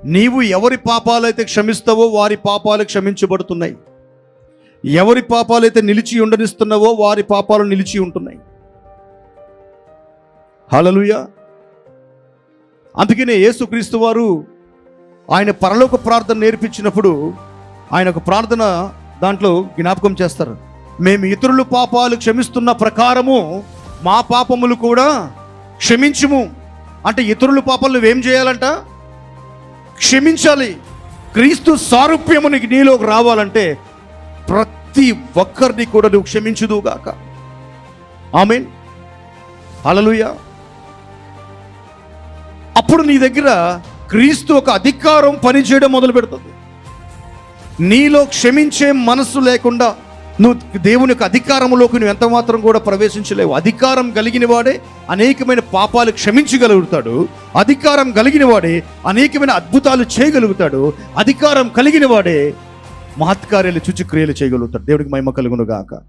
నీవు ఎవరి పాపాలైతే క్షమిస్తావో వారి పాపాలు క్షమించబడుతున్నాయి. ఎవరి పాపాలైతే నిలిచి ఉండనిస్తున్నావో వారి పాపాలు నిలిచి ఉంటున్నాయి. హల్లెలూయా. అందుకనే యేసుక్రీస్తు వారు ఆయన పరలోక ప్రార్థన నేర్పించినప్పుడు ఆయన ఒక ప్రార్థన దాంట్లో జ్ఞాపకం చేస్తారు. మేము ఇతరుల పాపాలు క్షమిస్తున్న ప్రకారము మా పాపములు కూడా క్షమించుము. అంటే ఇతరుల పాపాలు నువ్వేం చేయాలంట? క్షమించాలి. క్రీస్తు సారూప్యము నీలోకి రావాలంటే ప్రతి ఒక్కరిని కూడా నువ్వు క్షమించుదుగాక. ఆమేన్. హల్లెలూయా. అప్పుడు నీ దగ్గర క్రీస్తు ఒక అధికారం పనిచేయడం మొదలు పెడుతుంది. నీలో క్షమించే మనస్సు లేకుండా నువ్వు దేవుని యొక్క అధికారంలోకి నువ్వు ఎంత మాత్రం కూడా ప్రవేశించలేవు. అధికారం కలిగిన వాడే అనేకమైన పాపాలు క్షమించగలుగుతాడు. అధికారం కలిగిన వాడే అనేకమైన అద్భుతాలు చేయగలుగుతాడు. అధికారం కలిగిన వాడే మహత్కార్యాలు, సూచక్రియలు చేయగలుగుతాడు. దేవుడికి మహిమ కలుగును గాక.